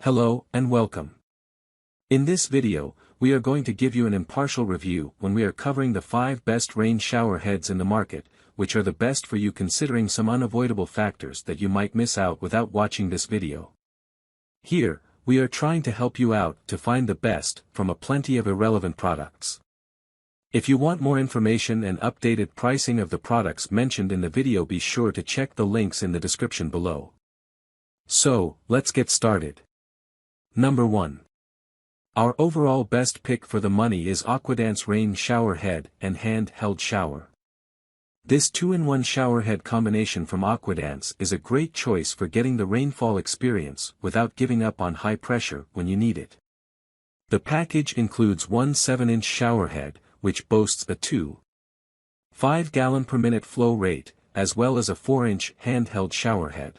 Hello and welcome. In this video, we are going to give you an impartial review when we are covering the 5 best rain shower heads in the market, which are the best for you considering some unavoidable factors that you might miss out without watching this video. Here, we are trying to help you out to find the best from a plenty of irrelevant products. If you want more information and updated pricing of the products mentioned in the video, be sure to check the links in the description below. So, let's get started. Number 1. Our overall best pick for the money is AquaDance Rain Shower Head and Handheld Shower. This 2-in-1 shower head combination from AquaDance is a great choice for getting the rainfall experience without giving up on high pressure when you need it. The package includes one 7-inch shower head, which boasts a 2.5 gallon per minute flow rate, as well as a 4-inch handheld shower head.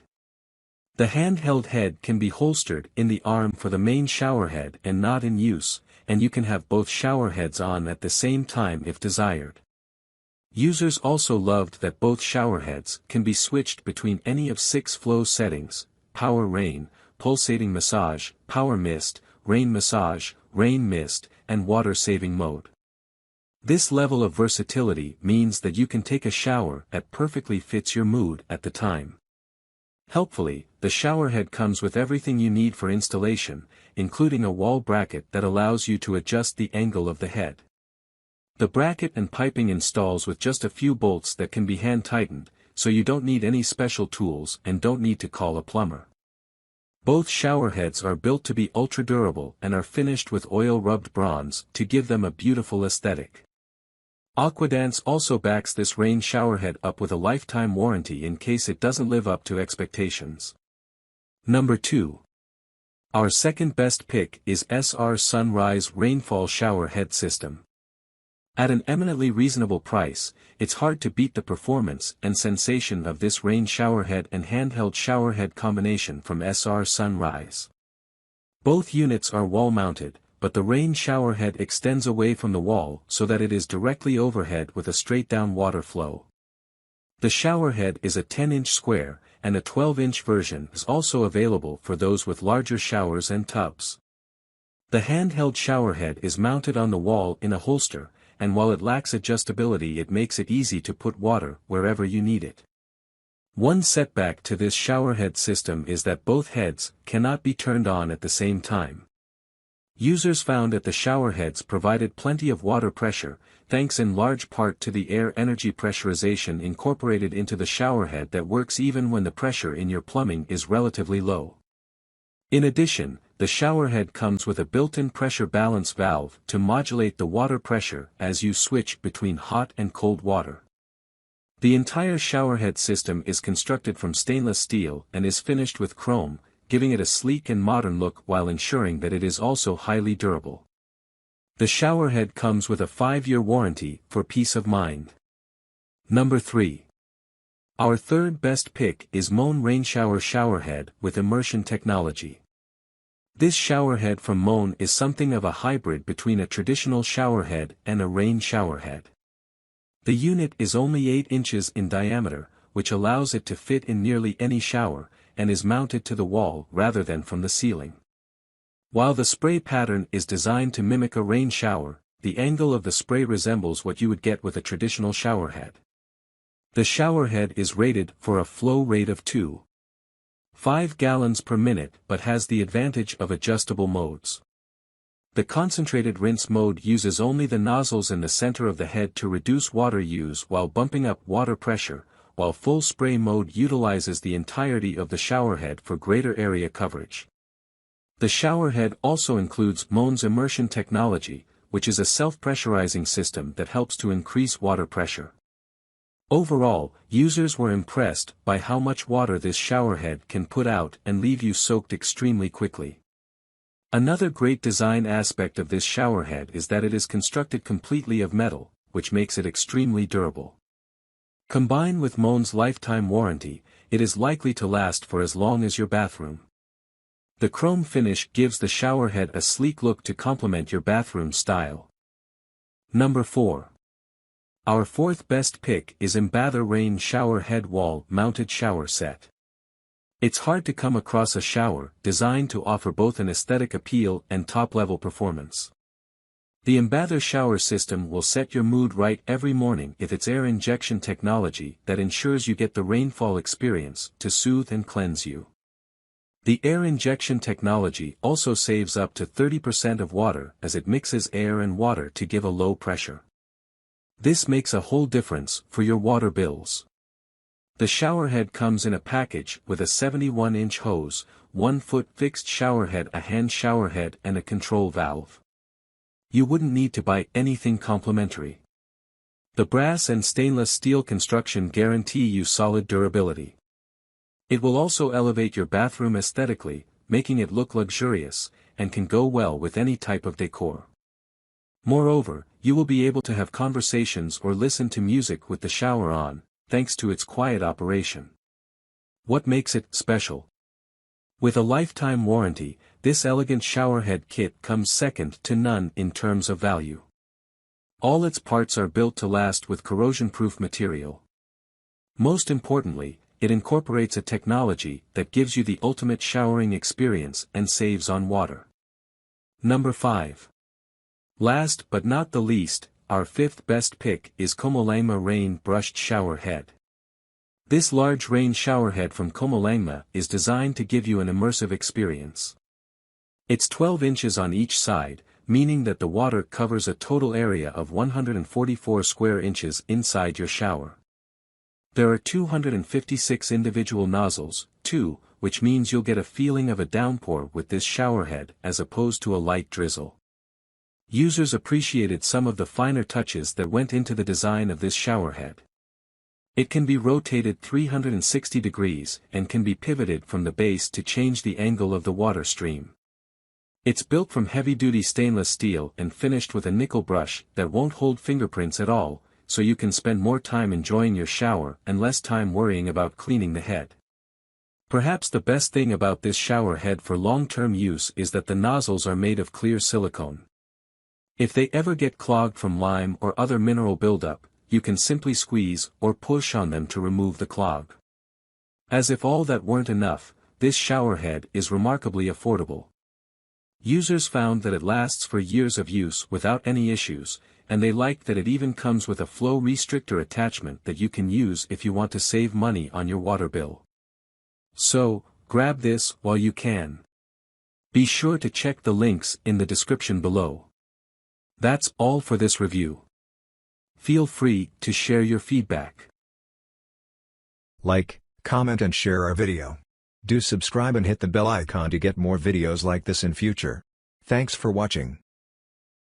The handheld head can be holstered in the arm for the main shower head and not in use, and you can have both shower heads on at the same time if desired. Users also loved that both shower heads can be switched between any of 6 flow settings: power rain, pulsating massage, power mist, rain massage, rain mist, and water saving mode. This level of versatility means that you can take a shower that perfectly fits your mood at the time. Helpfully, the showerhead comes with everything you need for installation, including a wall bracket that allows you to adjust the angle of the head. The bracket and piping installs with just a few bolts that can be hand-tightened, so you don't need any special tools and don't need to call a plumber. Both showerheads are built to be ultra-durable and are finished with oil-rubbed bronze to give them a beautiful aesthetic. AquaDance also backs this rain showerhead up with a lifetime warranty in case it doesn't live up to expectations. Number 2. Our second best pick is SR Sunrise Rainfall Shower Head System. At an eminently reasonable price, it's hard to beat the performance and sensation of this rain showerhead and handheld showerhead combination from SR Sunrise. Both units are wall-mounted, but the rain showerhead extends away from the wall so that it is directly overhead with a straight-down water flow. The showerhead is a 10-inch square, and a 12-inch version is also available for those with larger showers and tubs. The handheld showerhead is mounted on the wall in a holster, and while it lacks adjustability, it makes it easy to put water wherever you need it. One setback to this showerhead system is that both heads cannot be turned on at the same time. Users found that the showerheads provided plenty of water pressure, thanks in large part to the air energy pressurization incorporated into the showerhead that works even when the pressure in your plumbing is relatively low. In addition, the showerhead comes with a built-in pressure balance valve to modulate the water pressure as you switch between hot and cold water. The entire showerhead system is constructed from stainless steel and is finished with chrome, giving it a sleek and modern look while ensuring that it is also highly durable. The showerhead comes with a 5-year warranty for peace of mind. Number 3. Our third best pick is Moan Rainshower Showerhead with Immersion technology. This showerhead from Moan is something of a hybrid between a traditional showerhead and a rain showerhead. The unit is only 8 inches in diameter, which allows it to fit in nearly any shower, and is mounted to the wall rather than from the ceiling. While the spray pattern is designed to mimic a rain shower, the angle of the spray resembles what you would get with a traditional showerhead. The showerhead is rated for a flow rate of 2.5 gallons per minute but has the advantage of adjustable modes. The concentrated rinse mode uses only the nozzles in the center of the head to reduce water use while bumping up water pressure, while full spray mode utilizes the entirety of the showerhead for greater area coverage. The showerhead also includes Moan's Immersion technology, which is a self-pressurizing system that helps to increase water pressure. Overall, users were impressed by how much water this showerhead can put out and leave you soaked extremely quickly. Another great design aspect of this showerhead is that it is constructed completely of metal, which makes it extremely durable. Combined with Moan's lifetime warranty, it is likely to last for as long as your bathroom. The chrome finish gives the showerhead a sleek look to complement your bathroom style. Number 4. Our fourth best pick is Embather Rain Shower Head Wall Mounted Shower Set. It's hard to come across a shower designed to offer both an aesthetic appeal and top-level performance. The Embather shower system will set your mood right every morning with its air injection technology that ensures you get the rainfall experience to soothe and cleanse you. The air injection technology also saves up to 30% of water as it mixes air and water to give a low pressure. This makes a whole difference for your water bills. The showerhead comes in a package with a 71-inch hose, 1-foot fixed showerhead, a hand showerhead and a control valve. You wouldn't need to buy anything complimentary. The brass and stainless steel construction guarantee you solid durability. It will also elevate your bathroom aesthetically, making it look luxurious, and can go well with any type of decor. Moreover, you will be able to have conversations or listen to music with the shower on, thanks to its quiet operation. What makes it special? With a lifetime warranty, this elegant showerhead kit comes second to none in terms of value. All its parts are built to last with corrosion-proof material. Most importantly, it incorporates a technology that gives you the ultimate showering experience and saves on water. Number 5. Last but not the least, our fifth best pick is Komalema Rain Brushed Shower Head. This large rain shower head from Komalema is designed to give you an immersive experience. It's 12 inches on each side, meaning that the water covers a total area of 144 square inches inside your shower. There are 256 individual nozzles, too, which means you'll get a feeling of a downpour with this shower head as opposed to a light drizzle. Users appreciated some of the finer touches that went into the design of this shower head. It can be rotated 360 degrees and can be pivoted from the base to change the angle of the water stream. It's built from heavy-duty stainless steel and finished with a nickel brush that won't hold fingerprints at all, so you can spend more time enjoying your shower and less time worrying about cleaning the head. Perhaps the best thing about this shower head for long-term use is that the nozzles are made of clear silicone. If they ever get clogged from lime or other mineral buildup, you can simply squeeze or push on them to remove the clog. As if all that weren't enough, this shower head is remarkably affordable. Users found that it lasts for years of use without any issues, and they like that it even comes with a flow restrictor attachment that you can use if you want to save money on your water bill. So, grab this while you can. Be sure to check the links in the description below. That's all for this review. Feel free to share your feedback. Like, comment and share our video. Do subscribe and hit the bell icon to get more videos like this in future. Thanks for watching.